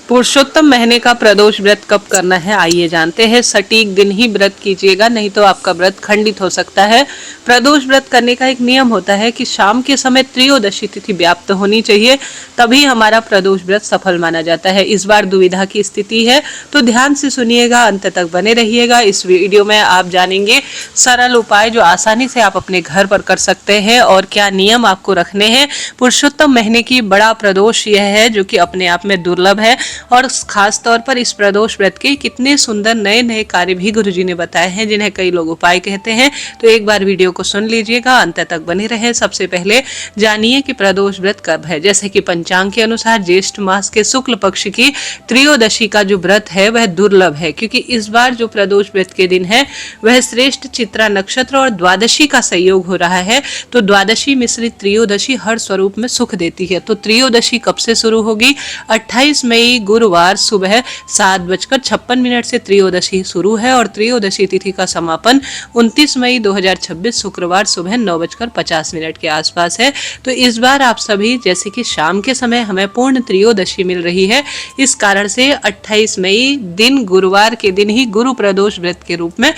पुरुषोत्तम महीने का प्रदोष व्रत कब करना है, आइए जानते हैं। सटीक दिन ही व्रत कीजिएगा, नहीं तो आपका व्रत खंडित हो सकता है। प्रदोष व्रत करने का एक नियम होता है कि शाम के समय त्रयोदशी तिथि व्याप्त होनी चाहिए, तभी हमारा प्रदोष व्रत सफल माना जाता है। इस बार दुविधा की स्थिति है, तो ध्यान से सुनिएगा, अंत तक बने रहिएगा। इस वीडियो में आप जानेंगे सरल उपाय जो आसानी से आप अपने घर पर कर सकते हैं और क्या नियम आपको रखने हैं। पुरुषोत्तम महीने की बड़ा प्रदोष यह है जो कि अपने आप में दुर्लभ है, और खास तौर पर इस प्रदोष व्रत के कितने सुंदर नए नए कार्य भी गुरुजी ने बताए हैं, जिन्हें कई लोग उपाय कहते हैं। तो एक बार वीडियो को सुन लीजिएगा, अंत तक बने रहे। सबसे पहले जानिए कि प्रदोष व्रत कब है। जैसे कि पंचांग के अनुसार ज्येष्ठ मास के शुक्ल पक्ष की त्रयोदशी का जो व्रत है वह दुर्लभ है, क्योंकि इस बार जो प्रदोष व्रत के दिन है वह श्रेष्ठ चित्रा नक्षत्र और द्वादशी का संयोग हो रहा है। तो द्वादशी मिश्रित त्रयोदशी हर स्वरूप में सुख देती है। तो त्रयोदशी कब से शुरू होगी? 28 मई गुरुवार सुबह 7:56 से त्रयोदशी शुरू है, और त्रयोदशी तिथि का समापन 29 मई 2026 शुक्रवार सुबह 9:50 के आसपास है। तो इस बार आप सभी, जैसे कि शाम के समय हमें पूर्ण त्रयोदशी मिल रही है, इस कारण से 28 मई दिन गुरुवार के दिन ही गुरु प्रदोष व्रत के रूप में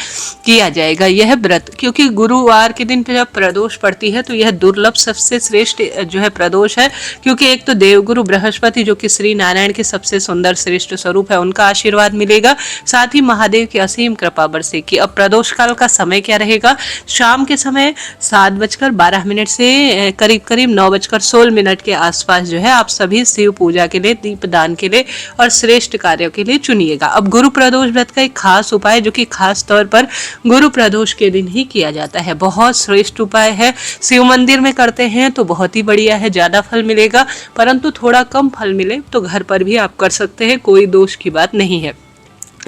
किया जाएगा यह व्रत। क्योंकि गुरुवार के दिन जब प्रदोष पड़ती है तो यह दुर्लभ सबसे श्रेष्ठ जो है प्रदोष है, क्योंकि एक तो देवगुरु बृहस्पति जो कि श्री नारायण के सबसे सुंदर श्रेष्ठ स्वरूप है, उनका आशीर्वाद मिलेगा, साथ ही महादेव की असीम कृपा बरसेगी। अब प्रदोष काल का समय क्या रहेगा? शाम के समय 7:12 से करीब करीब 9:16 के आसपास जो है आप सभी शिव पूजा के लिए, दीपदान के लिए और श्रेष्ठ कार्यों के लिए चुनिएगा। अब गुरु प्रदोष व्रत का एक खास उपाय जो कि खास तौर पर गुरु प्रदोष के दिन ही किया जाता है, बहुत श्रेष्ठ उपाय है। शिव मंदिर में करते हैं तो बहुत ही बढ़िया है, ज्यादा फल मिलेगा, परंतु थोड़ा कम फल मिले तो घर पर भी आप कर सकते हैं, कोई दोष की बात नहीं है।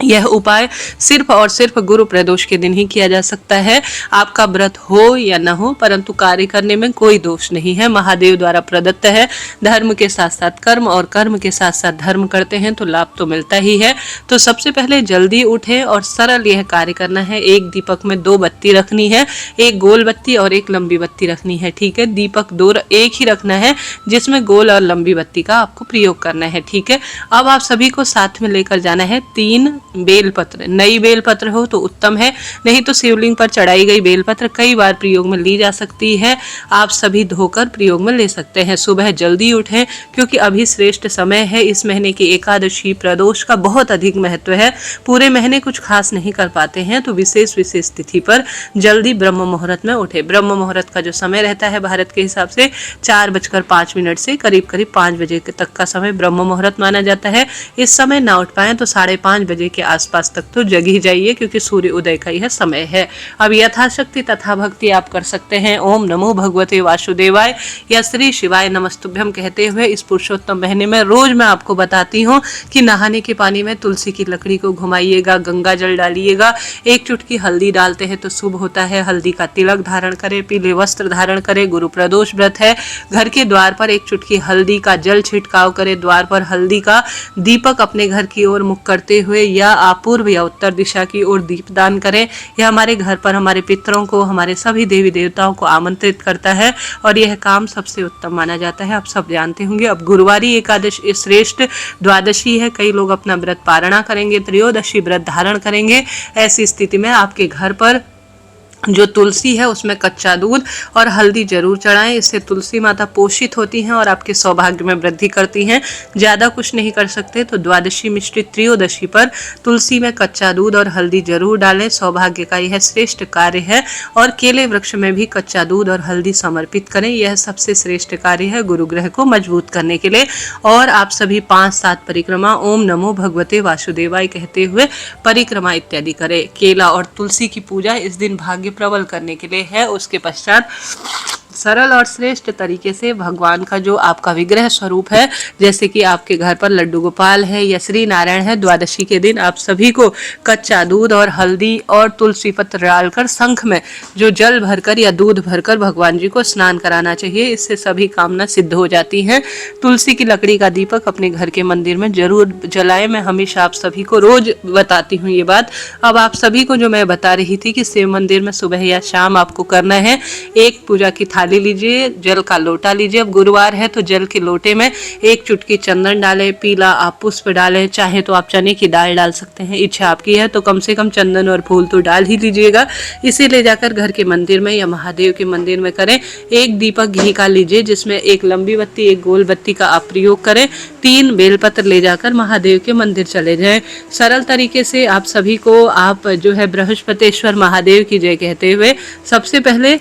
यह उपाय सिर्फ और सिर्फ गुरु प्रदोष के दिन ही किया जा सकता है। आपका व्रत हो या न हो, परंतु कार्य करने में कोई दोष नहीं है, महादेव द्वारा प्रदत्त है। धर्म के साथ साथ कर्म और कर्म के साथ साथ धर्म करते हैं तो लाभ तो मिलता ही है। तो सबसे पहले जल्दी उठे और सरल यह कार्य करना है। एक दीपक में 2 बत्ती रखनी है, एक गोल बत्ती और एक लंबी बत्ती रखनी है, ठीक है। दीपक 2 एक ही रखना है, जिसमें गोल और लंबी बत्ती का आपको प्रयोग करना है, ठीक है। अब आप सभी को साथ में लेकर जाना है 3 बेलपत्र। नई बेलपत्र हो तो उत्तम है, नहीं तो शिवलिंग पर चढ़ाई गई बेलपत्र कई बार प्रयोग में ली जा सकती है, आप सभी धोकर प्रयोग में ले सकते हैं। सुबह जल्दी उठें, क्योंकि अभी श्रेष्ठ समय है। इस महीने की एकादशी प्रदोष का बहुत अधिक महत्व है। पूरे महीने कुछ खास नहीं कर पाते हैं तो विशेष तिथि पर जल्दी ब्रह्म मुहूर्त में उठे। ब्रह्म मुहूर्त का जो समय रहता है भारत के हिसाब से 4:05 से करीब करीब 5 बजे तक का समय ब्रह्म मुहूर्त माना जाता है। इस समय ना उठ पाए तो 5:30 बजे के आसपास तक तो जग ही जाइए, क्योंकि सूर्य उदय का यह समय है। अब यथाशक्ति तथा भक्ति आप कर सकते हैं। ओम नमो भगवते वासुदेवाय या श्री शिवाय नमस्तुभ्यम कहते हुए इस पुरुषोत्तम महीने में रोज मैं आपको बताती हूँ कि नहाने के पानी में तुलसी की लकड़ी को घुमाइएगा, गंगा जल डालिएगा, 1 चुटकी हल्दी डालते हैं तो शुभ होता है। हल्दी का तिलक धारण करें, पीले वस्त्र धारण करें, गुरु प्रदोष व्रत है। घर के द्वार पर 1 चुटकी हल्दी का जल छिड़काव करें, द्वार पर हल्दी का दीपक अपने घर की ओर मुख करते हुए या आप पूर्व या उत्तर दिशा की ओर दीपदान करें। यह हमारे घर पर हमारे पितरों को, हमारे सभी देवी देवताओं को आमंत्रित करता है और यह काम सबसे उत्तम माना जाता है, आप सब जानते होंगे। अब गुरुवारी एकादशी श्रेष्ठ द्वादशी है, कई लोग अपना व्रत पारणा करेंगे, त्रयोदशी व्रत धारण करेंगे। ऐसी स्थिति में आपके घर पर जो तुलसी है उसमें कच्चा दूध और हल्दी जरूर चढ़ाएं। इससे तुलसी माता पोषित होती हैं और आपके सौभाग्य में वृद्धि करती हैं। ज़्यादा कुछ नहीं कर सकते तो द्वादशी मिश्रित त्रयोदशी पर तुलसी में कच्चा दूध और हल्दी जरूर डालें, सौभाग्य का यह श्रेष्ठ कार्य है। और केले वृक्ष में भी कच्चा दूध और हल्दी समर्पित करें, यह सबसे श्रेष्ठ कार्य है गुरु ग्रह को मजबूत करने के लिए। और आप सभी 5-7 परिक्रमा ओम नमो भगवते वासुदेवाय कहते हुए परिक्रमा इत्यादि करें। केला और तुलसी की पूजा इस दिन भाग्य प्रबल करने के लिए है। उसके पश्चात सरल और श्रेष्ठ तरीके से भगवान का जो आपका विग्रह स्वरूप है, जैसे कि आपके घर पर लड्डू गोपाल है या श्री नारायण है, द्वादशी के दिन आप सभी को कच्चा दूध और हल्दी और तुलसी पत्र डालकर शंख में जो जल भरकर या दूध भरकर भगवान जी को स्नान कराना चाहिए। इससे सभी कामना सिद्ध हो जाती हैं। तुलसी की लकड़ी का दीपक अपने घर के मंदिर में जरूर जलाएं। मैं हमेशा आप सभी को रोज बताती हूँ ये बात। अब आप सभी को जो मैं बता रही थी कि शिव मंदिर में सुबह या शाम आपको करना है, एक पूजा की थाली थाली लीजिए, जल का लोटा लीजिए। अब गुरुवार है तो जल के लोटे में एक चुटकी चंदन डालें, पीला आप पुष्प डालें, चाहे तो आप चने की दाल डाल सकते हैं, इच्छा आपकी है तो कम से कम चंदन और फूल तो डाल ही लीजिएगा। इसे ले जाकर घर के मंदिर में या महादेव के मंदिर में करें। एक दीपक घी का लीजिए जिसमें एक लंबी बत्ती एक गोल बत्ती का आप प्रयोग करें। 3 बेलपत्र ले जाकर महादेव के मंदिर चले जाएं। सरल तरीके से आप सभी को आप जो है बृहस्पतिश्वर महादेव की जय कहते हुए सबसे पहले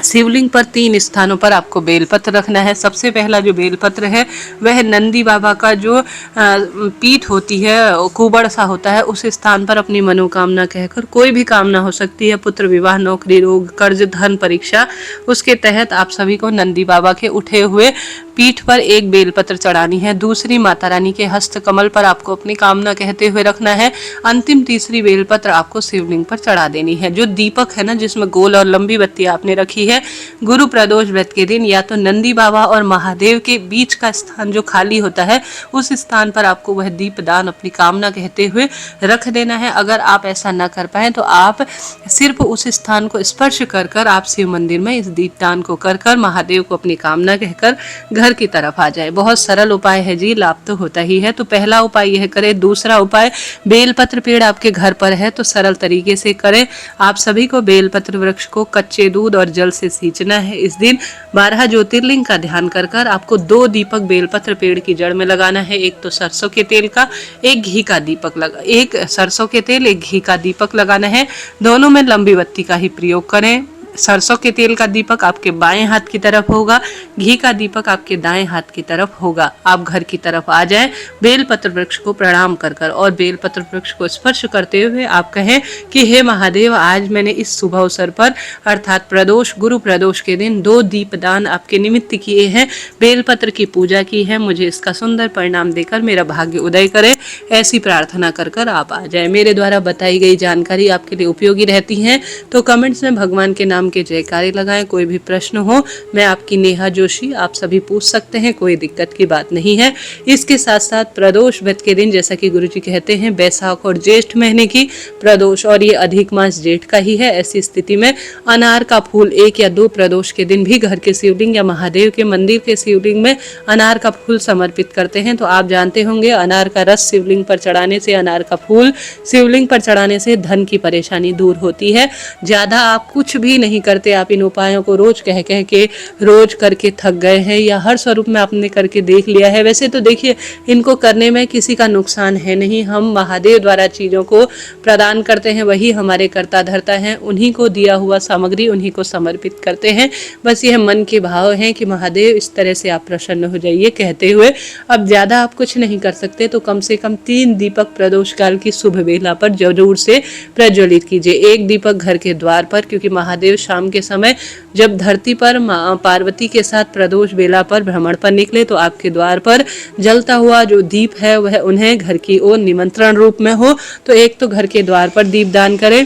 शिवलिंग पर 3 स्थानों पर आपको बेलपत्र रखना है। सबसे पहला जो बेलपत्र है वह नंदी बाबा का जो पीठ होती है, कुबड़ सा होता है, उस स्थान पर अपनी मनोकामना कहकर, कोई भी कामना हो सकती है, पुत्र विवाह, नौकरी, रोग, कर्ज, धन, परीक्षा, उसके तहत आप सभी को नंदी बाबा के उठे हुए पीठ पर एक बेलपत्र चढ़ानी है। दूसरी माता रानी के हस्त कमल पर आपको अपनी कामना कहते हुए रखना है। अंतिम तीसरी बेलपत्र आपको शिवलिंग पर चढ़ा देनी है। जो दीपक है ना जिसमें गोल और लंबी बत्ती आपने रखी है, गुरु प्रदोष व्रत के दिन या तो नंदी बाबा और महादेव के बीच का स्थान जो खाली होता है उस स्थान पर आपको वह दीपदान अपनी कामना कहते हुए रख देना है। अगर आप ऐसा न कर पाए तो आप सिर्फ उस स्थान को स्पर्श कर कर आप शिव मंदिर में इस दीपदान को कर कर महादेव को अपनी कामना कहकर घर की तरफ आ जाए। बहुत सरल उपाय है जी, लाभ तो होता ही है। तो पहला उपाय यह करें। दूसरा उपाय, बेलपत्र पेड़ आपके घर पर है तो सरल तरीके से करें। आप सभी को बेलपत्र वृक्ष को कच्चे दूध और जल से सींचना है। इस दिन 12 ज्योतिर्लिंग का ध्यान कर कर आपको 2 दीपक बेलपत्र पेड़ की जड़ में लगाना है। एक तो सरसों के तेल का, एक घी का दीपक लगा, एक सरसों के तेल एक घी का दीपक लगाना है। दोनों में लंबी बत्ती का ही प्रयोग करें। सरसों के तेल का दीपक आपके बाएं हाथ की तरफ होगा, घी का दीपक आपके दाएं हाथ की तरफ होगा। आप घर की तरफ आ जाएं, बेलपत्र वृक्ष को प्रणाम कर कर और बेलपत्र वृक्ष को स्पर्श करते हुए आप कहें कि हे महादेव, आज मैंने इस शुभ अवसर पर अर्थात प्रदोष, गुरु प्रदोष के दिन 2 दीपदान आपके निमित्त किए हैं, बेलपत्र की पूजा की है, मुझे इसका सुंदर परिणाम देकर मेरा भाग्य उदय करे। ऐसी प्रार्थना कर कर आप आ जाए। मेरे द्वारा बताई गई जानकारी आपके लिए उपयोगी रहती है तो कमेंट्स में भगवान के नाम के जयकारे लगाएं। कोई भी प्रश्न हो, मैं आपकी नेहा जोशी, आप सभी पूछ सकते हैं, कोई दिक्कत की बात नहीं है। इसके साथ साथ प्रदोष व्रत के दिन जैसा कि गुरुजी कहते हैं बैसाख और ज्येष्ठ महीने की प्रदोष और ये अधिक मास जेठ का ही है, ऐसी स्थिति में अनार का फूल 1 या 2 प्रदोष के दिन भी घर के शिवलिंग या महादेव के मंदिर के शिवलिंग में अनार का फूल समर्पित करते हैं। तो आप जानते होंगे अनार का रस शिवलिंग पर चढ़ाने से, अनार का फूल शिवलिंग पर चढ़ाने से धन की परेशानी दूर होती है। ज्यादा आप कुछ भी नहीं करते, आप इन उपायों को रोज कह कह के रोज करके थक गए हैं या हर स्वरूप में आपने करके देख लिया है। वैसे तो देखिए इनको करने में किसी का नुकसान है नहीं, हम महादेव द्वारा चीजों को प्रदान करते हैं, वही हमारे कर्ता धर्ता हैं, उन्हीं को दिया हुआ सामग्री उन्हीं को समर्पित करते हैं। बस यह मन के भाव हैं कि महादेव इस तरह से आप प्रसन्न हो जाइए कहते हुए अब ज्यादा आप कुछ नहीं कर सकते तो कम से कम 3 दीपक प्रदोष काल की शुभ वेला पर जरूर से प्रज्वलित कीजिए। एक दीपक घर के द्वार पर, क्योंकि महादेव शाम के समय जब धरती पर मां पार्वती के साथ प्रदोष बेला पर भ्रमण पर निकले तो आपके द्वार पर जलता हुआ जो दीप है वह उन्हें घर की ओर निमंत्रण रूप में हो। तो एक तो घर के द्वार पर दीपदान करें,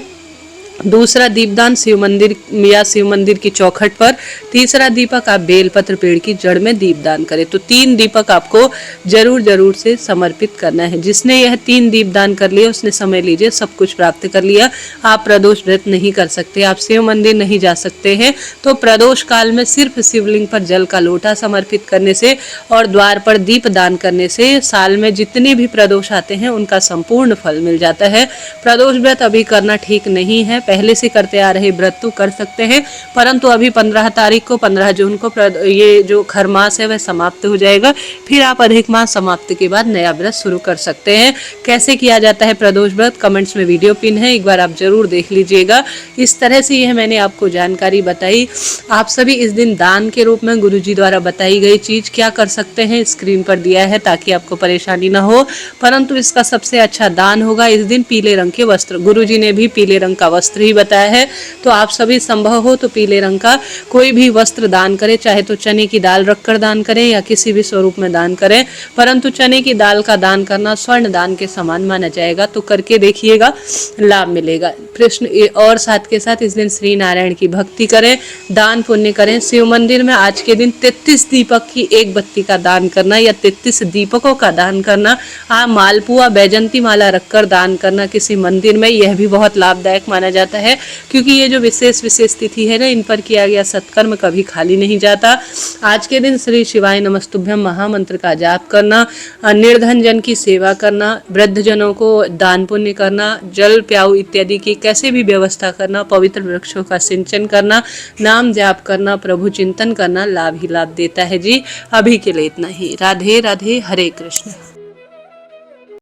दूसरा दीपदान शिव मंदिर या शिव मंदिर की चौखट पर, तीसरा दीपक आप बेलपत्र पेड़ की जड़ में दीपदान करें। तो 3 दीपक आपको जरूर से समर्पित करना है। जिसने यह 3 दीपदान कर लिया उसने समझ लीजिए सब कुछ प्राप्त कर लिया। आप प्रदोष व्रत नहीं कर सकते, आप शिव मंदिर नहीं जा सकते हैं तो प्रदोष काल में सिर्फ शिवलिंग पर जल का लोटा समर्पित करने से और द्वार पर दीप दान करने से साल में जितने भी प्रदोष आते हैं उनका संपूर्ण फल मिल जाता है। प्रदोष व्रत अभी करना ठीक नहीं है, पहले से करते आ रहे व्रत तो कर सकते हैं, परंतु अभी 15 तारीख को 15 जून को ये जो खरमास है वह समाप्त हो जाएगा। फिर आप अधिक मास समाप्ति के बाद नया व्रत शुरू कर सकते हैं। कैसे किया जाता है प्रदोष व्रत, कमेंट्स में वीडियो पिन है, एक बार आप जरूर देख लीजिएगा। इस तरह से यह मैंने आपको जानकारी बताई। आप सभी इस दिन दान के रूप में गुरुजी द्वारा बताई गई चीज क्या कर सकते हैं स्क्रीन पर दिया है ताकि आपको परेशानी ना हो, परंतु इसका सबसे अच्छा दान होगा इस दिन पीले रंग के वस्त्र। गुरुजी ने भी पीले रंग का वस्त्र ही बताया है, तो आप सभी संभव हो तो पीले रंग का कोई भी वस्त्र दान करें, चाहे तो चने की दाल रखकर दान करें या किसी भी स्वरूप में दान करें, परंतु चने की दाल का दान करना स्वर्ण दान के समान माना जाएगा। तो करके देखिएगा, लाभ मिलेगा। प्रश्न और साथ के साथ इस दिन श्री नारायण की भक्ति करें, दान पुण्य करें। शिव मंदिर में आज के दिन 33 दीपक की एक बत्ती का दान करना या 33 दीपकों का दान करना, आप मालपुआ बैजंती माला रखकर दान करना किसी मंदिर में, यह भी बहुत लाभदायक माना जाता है। जाता है, क्योंकि ये जो विशेष तिथि है ना, इन पर किया गया सत्कर्म कभी खाली नहीं जाता। आज के दिन श्री शिवाय नमस्तुभ्यम महामंत्र का जाप करना, निर्धन जन की सेवा करना, वृद्ध जनों को दान पुण्य करना, जल प्याऊ इत्यादि की कैसे भी व्यवस्था करना, पवित्र वृक्षों का सिंचन करना, नाम जाप करना, प्रभु चिंतन करना लाभ ही लाभ देता है जी। अभी के लिए इतना ही। राधे राधे, हरे कृष्ण।